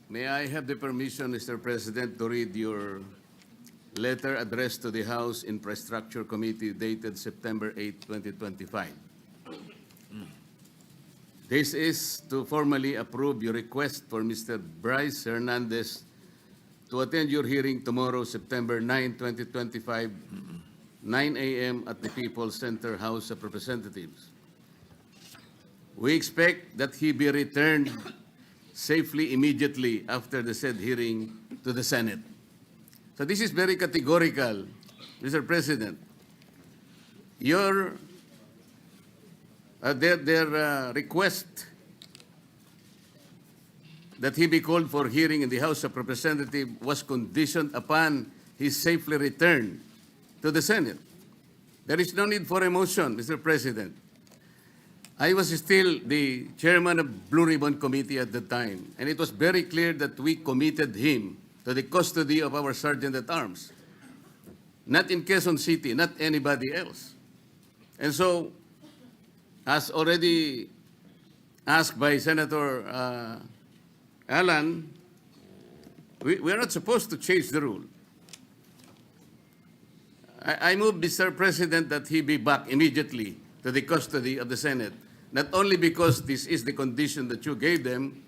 May I have the permission, Mr. President, to read your letter addressed to the House Infrastructure Committee dated September 8, 2025. This is to formally approve your request for Mr. Bryce Hernandez to attend your hearing tomorrow, September 9, 2025, 9 a.m. at the People's Center House of Representatives. We expect that he be returned safely immediately after the said hearing to the Senate. So this is very categorical, Mr. President. Their request that he be called for hearing in the House of Representatives was conditioned upon his safely return to the Senate. There is no need for a motion, Mr. President. I was still the chairman of Blue Ribbon Committee at the time, and it was very clear that we committed him to the custody of our Sergeant-at-Arms, not in Quezon City, not anybody else. And so, as already asked by Senator Alan, we are not supposed to change the rule. I move, Mr. President, that he be back immediately to the custody of the Senate, not only because this is the condition that you gave them,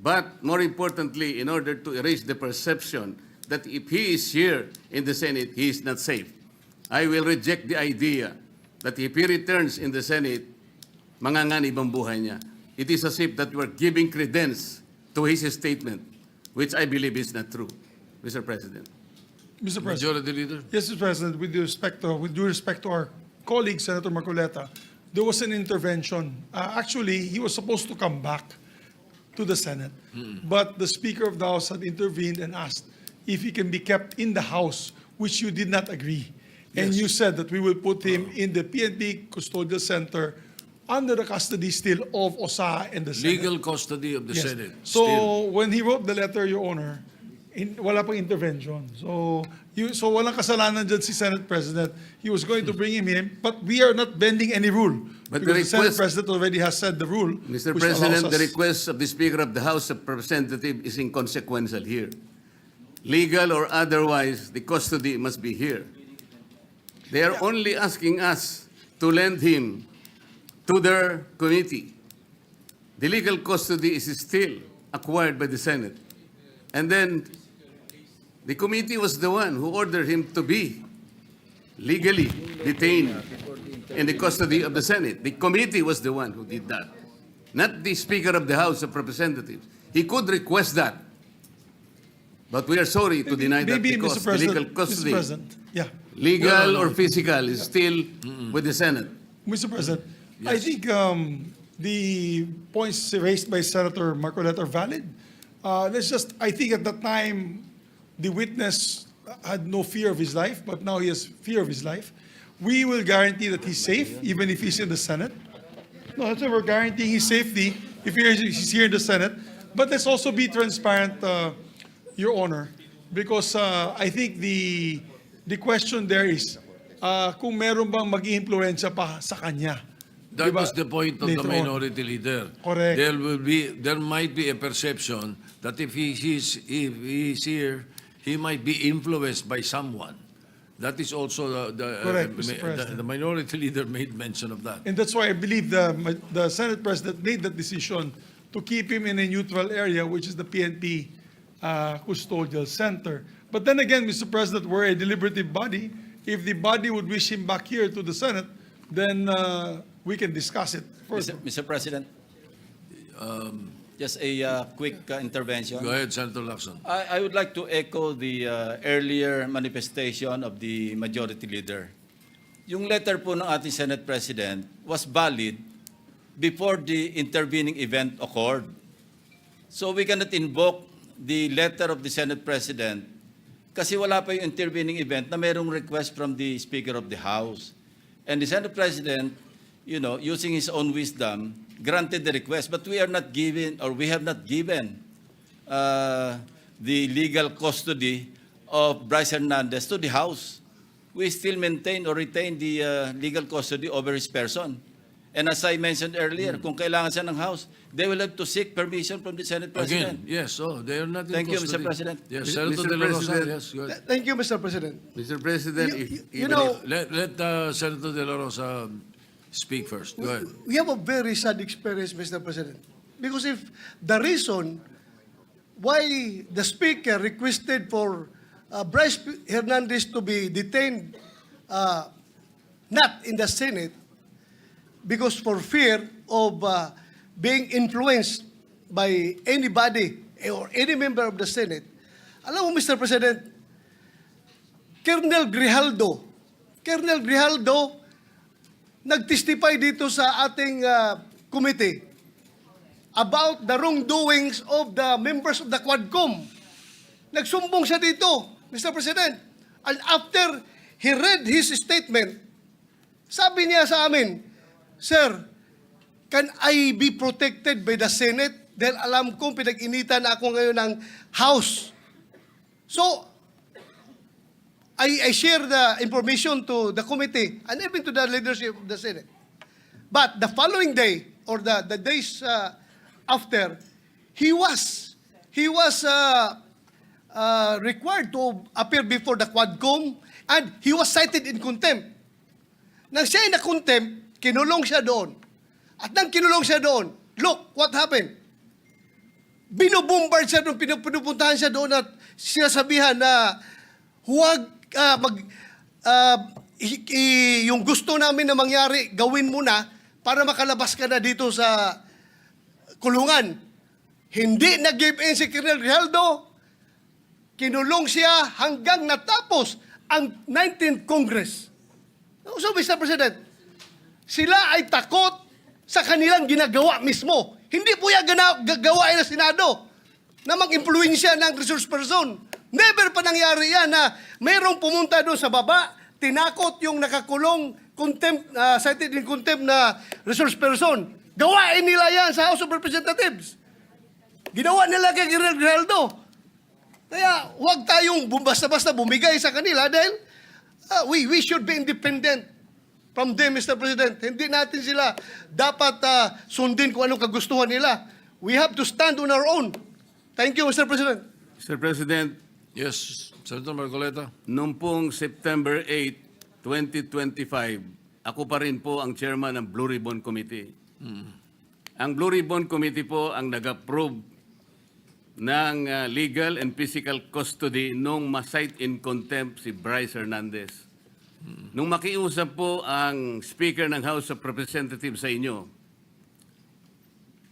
but more importantly, in order to erase the perception that if he is here in the Senate, he is not safe. I will reject the idea that if he returns in the Senate, manganganib ang buhay niya. It is as if that we are giving credence to his statement, which I believe is not true, Mr. President. Mr. President. Majority Leader. Yes, Mr. President, with due respect to our colleague, Senator Marcoleta, there was an intervention. Actually, he was supposed to come back to the Senate, but the Speaker of the House had intervened and asked if he can be kept in the House, which you did not agree. And Yes. you said that we will put him in the PNP Custodial Center under the custody still of OSA and the Senate. Legal custody of the Yes. Senate. So Still. when he wrote the letter, Your Honor, wala pang intervention. So walang kasalanan dyan si Senate President. He was going to bring him in, but we are not bending any rule. But because the the Senate request- President already has said the rule. Mr. which President, allows the us- request of the Speaker of the House of Representatives is inconsequential here. Legal or otherwise, the custody must be here. They are only asking us to lend him to their committee. The legal custody is still acquired by the Senate. And then the committee was the one who ordered him to be legally detained in the custody of the Senate. The committee was the one who did that, not the Speaker of the House of Representatives. He could request that, but we are sorry to deny that Maybe, because Mr. the legal President, custody, Mr. President, yeah. legal or physical, is still with the Senate. Mr. President, I think the points raised by Senator Marcoleta are valid. I think at that time, the witness had no fear of his life, but now he has fear of his life. We will guarantee that he's safe, even if he's in the Senate. No, that's why we're guaranteeing his safety if he's here in the Senate. But let's also be transparent, Your Honor, because I think the question there is, kung meron bang mag-iimpluwensya pa sa kanya. That Diba? was the point of the Later on. Minority Leader. Correct. There might be a perception that if he's here, he might be influenced by someone. That is also Correct, Mr. President. the Minority Leader made mention of that. And that's why I believe the Senate President made that decision to keep him in a neutral area, which is the PNP Custodial Center. But then again, Mr. President, we're a deliberative body. If the body would wish him back here to the Senate, then we can discuss it further. Mr. President, just a quick intervention. Go ahead, Senator Lacson. I would like to echo the earlier manifestation of the Majority Leader. Yung letter po ng ating Senate President was valid before the intervening event occurred. So we cannot invoke the letter of the Senate President kasi wala pa yung intervening event na mayroong request from the Speaker of the House. And the Senate President, using his own wisdom, granted the request, but we have not given the legal custody of Bryce Hernandez to the House. We still maintain or retain the legal custody over his person. And as I mentioned earlier, kung kailangan siya ng House, they will have to seek permission from the Senate President. Again, yes, they are not in Thank you, custody. Mr. President. Yes, Mr. Senator De La Rosa, President. yes, go ahead. Thank you, Mr. President. Mr. President, You know, Let Senator De La Rosa speak first. Go ahead. we have a very sad experience, Mr. President. Because if the reason why the Speaker requested for Bryce Hernandez to be detained not in the Senate, because for fear of being influenced by anybody or any member of the Senate, alam mo, Mr. President, Colonel Grijaldo, nag-testify dito sa ating committee about the wrongdoings of the members of the Quadcom. Nagsumbong siya dito, Mr. President. And after he read his statement, sabi niya sa amin, Sir, can I be protected by the Senate? Dahil alam kong pinag-initan ako ngayon ng House. So, I share the information to the committee and even to the leadership of the Senate. But the following day, or the days after, he was required to appear before the Quadcom and he was cited in contempt. Nang siya ay na-contempt, kinulong siya doon. At nang kinulong siya doon, look, what happened? Binubombard siya doon, pinupuntahan siya doon at sinasabihan na huwag yung gusto namin na mangyari, gawin mo na para makalabas ka na dito sa kulungan. Hindi nag-give in si Colonel Grijaldo. Kinulong siya hanggang natapos ang 19th Congress. So, Mr. President, sila ay takot sa kanilang ginagawa mismo. Hindi po yan gagawain ng Senado na mag-impluensya ng resource person. Never pa nangyari yan na mayroong pumunta doon sa baba, tinakot yung nakakulong contempt, cited in contempt na resource person. Gawain nila yan sa House of Representatives. Ginawa nila kay Colonel Grijaldo. Kaya huwag tayong basta-basta bumigay sa kanila dahil we should be independent from them, Mr. President. Hindi natin sila dapat sundin kung anong kagustuhan nila. We have to stand on our own. Thank you, Mr. President. Mr. President, Yes, Senator Marcoleta. noong pong September 8, 2025, ako pa rin po ang chairman ng Blue Ribbon Committee. Ang Blue Ribbon Committee po ang nag-approve ng legal and physical custody nung ma-cite in contempt si Bryce Hernandez. Nung makiusap po ang Speaker ng House of Representatives sa inyo,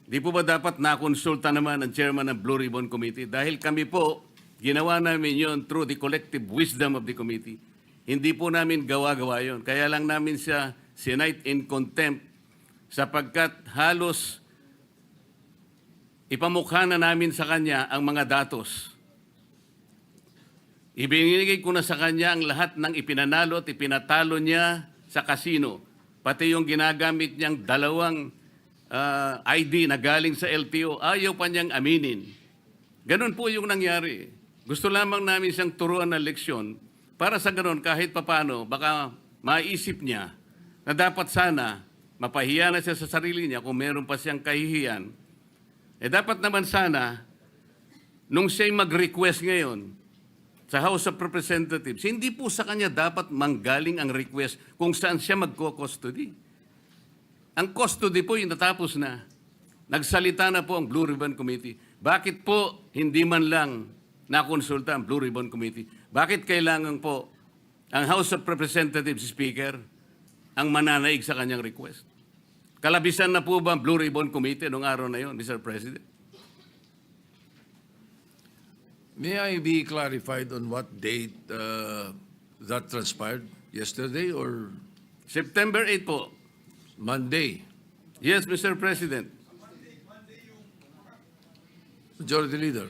di po ba dapat nakonsulta naman ang chairman ng Blue Ribbon Committee? Dahil kami po, ginawa namin yon through the collective wisdom of the committee. Hindi po namin gawa-gawa yon. Kaya lang namin siya sinite in contempt sapagkat halos ipamukha na namin sa kanya ang mga datos. Ibinigay ko na sa kanya ang lahat ng ipinanalo at ipinatalo niya sa kasino. Pati yung ginagamit niyang dalawang ID na galing sa LTO, ayaw pa niyang aminin. Ganun po yung nangyari. Gusto lamang namin siyang turuan ng leksyon para sa ganun kahit papano baka maisip niya na dapat sana mapahiya na siya sa sarili niya kung meron pa siyang kahihiyan. Dapat naman sana nung siya'y mag-request ngayon sa House of Representatives, hindi po sa kanya dapat manggaling ang request kung saan siya magko-custody. Ang custody po yung natapos na. Nagsalita na po ang Blue Ribbon Committee. Bakit po hindi man lang nakonsulta ang Blue Ribbon Committee? Bakit kailangan po ang House of Representatives Speaker ang mananaig sa kanyang request? Kalabisan na po ba ang Blue Ribbon Committee noong araw na yon, Mr. President? May I be clarified on what date that transpired? Yesterday or September 8 po. Monday? Yes, Mr. President. Majority Leader.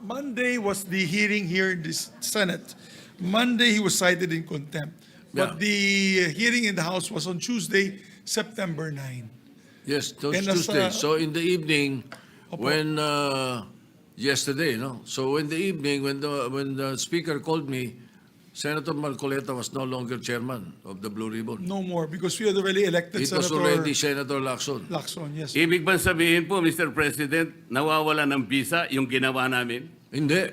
Monday was the hearing here in the Senate. Monday he was cited in contempt. But Yeah. the hearing in the House was on Tuesday, September 9. Yes, those And as, Tuesday. So in the evening, Opo. when yesterday, no. So in the evening, when the speaker called me, Senator Marcoleta was no longer chairman of the Blue Ribbon. No more, because we had already elected It was Senator already Senator Lacson. Lacson, yes. Ibig bang sabihin po, Mr. President, nawawala ng visa yung ginawa namin? Hindi.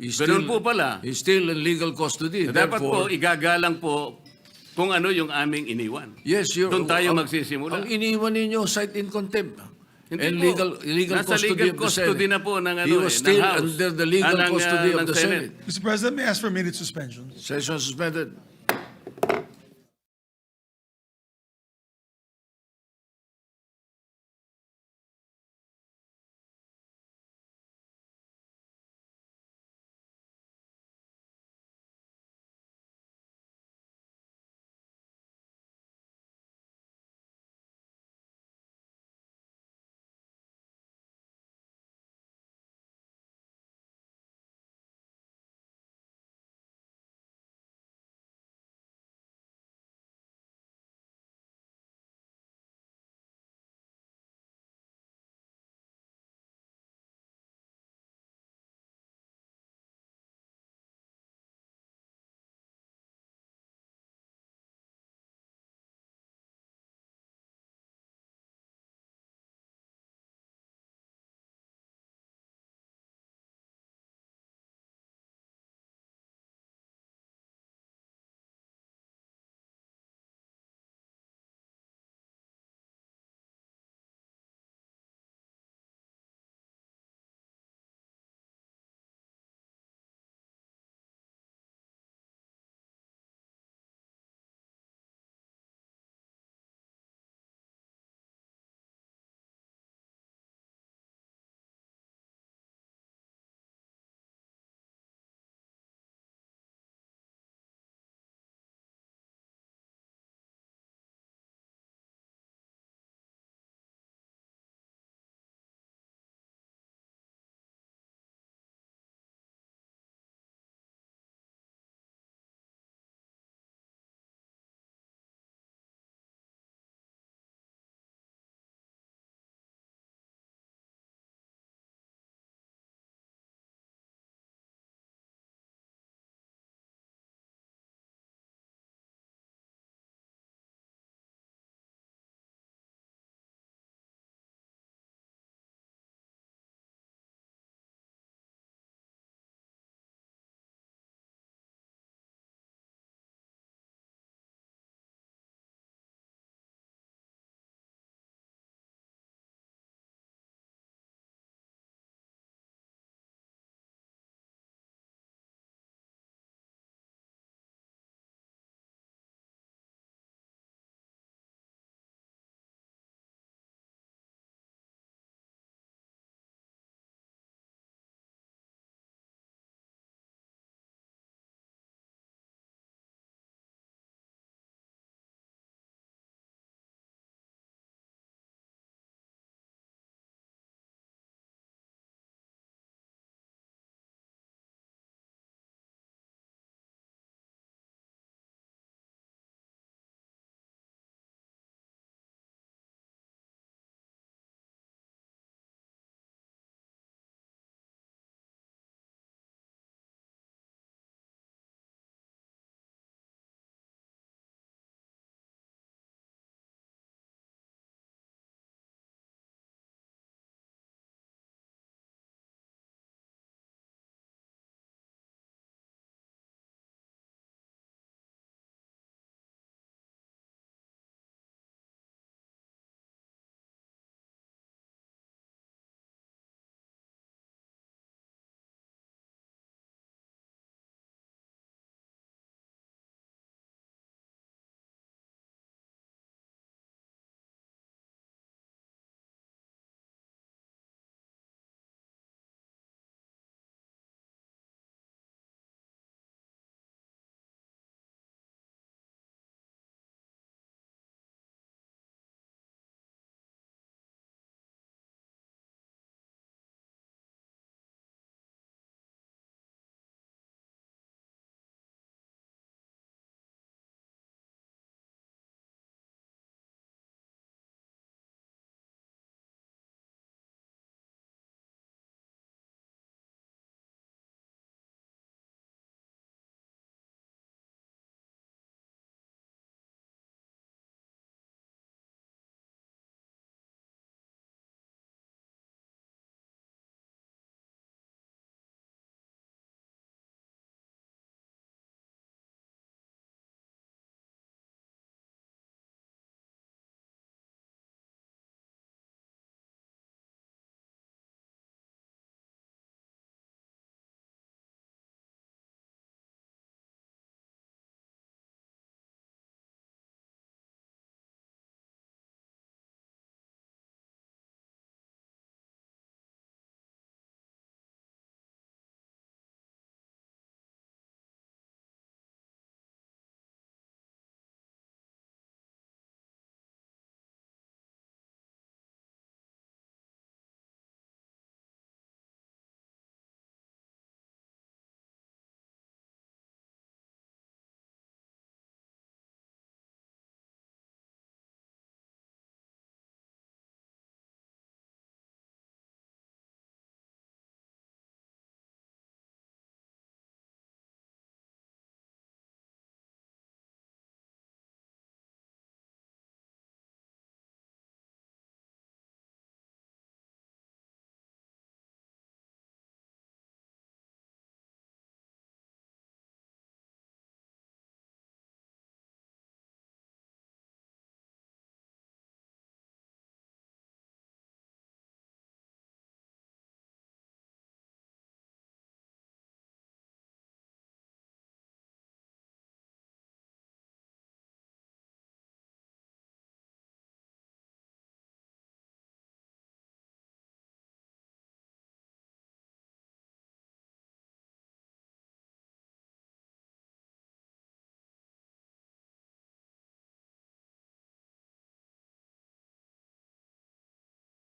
He's Ganun po pala. He's still in legal custody. Dapat po, Therefore, igagalang po kung ano yung aming iniwan. yes, you're, Doon tayo ang- magsisimula. Ang iniwan ninyo, cite in contempt. Hindi And po. legal Nasa custody legal of the custody Senate. na po ng He ano was ng still House. under the legal ng, custody ng of the Senate. Senate. Mr. President, may I ask for a minute suspension? Session suspended.